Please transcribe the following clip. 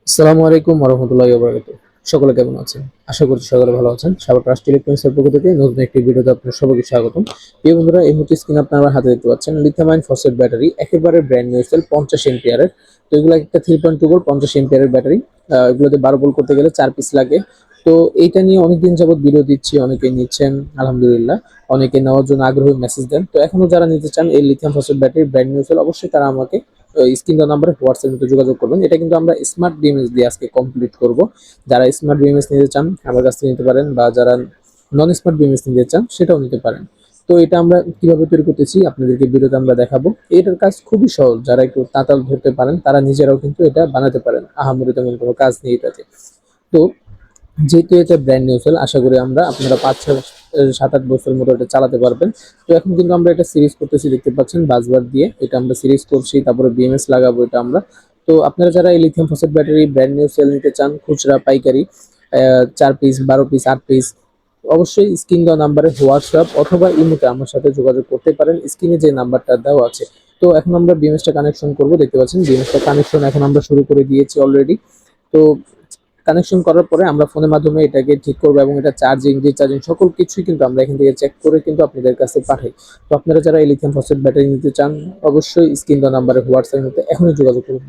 আসসালামু আলাইকুম ওরহমতুল্লাহি ওয়াবারাকাতুহু। সকলে কেমন আছেন? আশা করছি সকলে ভালো আছেন। সাভার ট্রাস্ট ইলেকট্রনিক্সের পক্ষ থেকে নতুন একটি ভিডিওতে আপনাদের সবাইকে স্বাগতম। প্রিয় বন্ধুরা, এই মুহূর্তে স্ক্রিনে আপনারা আমার হাতে দেখতে পাচ্ছেন লিথিয়াম আয়ন ফসফেট ব্যাটারি, একেবারে ব্র্যান্ড নিউ সেল 50 এম্পিয়ারের। তো এগুলো একটা 3.2 ভোল্ট 50 এম্পিয়ারের ব্যাটারি। এগুলোতে 12 ভোল্ট করতে গেলে 4 পিস লাগে। তো এইটা নিয়ে অনেকদিন যাবত ভিডিও দিচ্ছি, অনেকে নিচ্ছেন আলহামদুলিল্লাহ। অনেকে নেওয়ার জন্য আগ্রহী মেসেজ দেন। তো এখনো যারা নিতে চান এই lithium phosphate battery brand new cell, অবশ্যই তারা আমাকে স্ক্রিন দেওয়া নাম্বারে হোয়াটসঅ্যাপে যোগাযোগ করবেন। এটা কিন্তু আমরা স্মার্ট বিএমএস দিয়ে আজকে কমপ্লিট করব। যারা স্মার্ট বিএমএস নিতে চান আমার কাছ থেকে নিতে পারেন, বা যারা নন স্মার্ট বিএমএস নিতে চান সেটাও নিতে পারেন। তো এটা আমরা কিভাবে তৈরি করতেছি আপনাদেরকে ভিডিওতে আমরা দেখাবো। এটার কাজ খুবই সহজ, যারা একটু তাঁতাল ধরতে পারেন তারা নিজেরাও কিন্তু এটা বানাতে পারেন, আহামরি তেমন কোনো কাজ নেই এটাতে। তো যেহেতু এটা ব্র্যান্ড নিউ সেল, আশা করি আপনারা 5 6 7 8 বছর মতো এটা চালাতে পারবেন। তো এখন কিন্তু আমরা এটা সিরিজ করতেছি, দেখতে পাচ্ছেন বাসবার দিয়ে এটা আমরা সিরিজ করছি, তারপরে বিএমএস লাগাবো এটা আমরা। তো আপনারা যারা এই lithium phosphate battery brand new cell নিতে চান, খুচরা পাইকারি, 4 পিস 12 পিস 8 পিস, অবশ্যই স্ক্রিন দেওয়া নাম্বারে হোয়াটসঅ্যাপ অথবা ইমোতে আমার সাথে যোগাযোগ করতে পারেন, স্ক্রিনে যে নাম্বারটা দেওয়া আছে। তো এখন আমরা বিএমএসটা কানেকশন করব, দেখতে পাচ্ছেন বিএমএসটা কানেকশন এখন আমরা শুরু করে দিয়েছি অলরেডি। তো কানেকশন করার পরে আমরা ফোনের মাধ্যমে এটাকে ঠিক করবো, এবং এটা চার্জিং রিচার্জিং সকল কিছুই কিন্তু আমরা এখান থেকে চেক করে কিন্তু আপনাদের কাছে পাঠাই। তো আপনারা যারা এই লিথিয়াম ফসফেট ব্যাটারি নিতে চান, অবশ্যই স্ক্রিন দেওয়া নাম্বারে হোয়াটসঅ্যাপ মধ্যে এখনই যোগাযোগ করুন।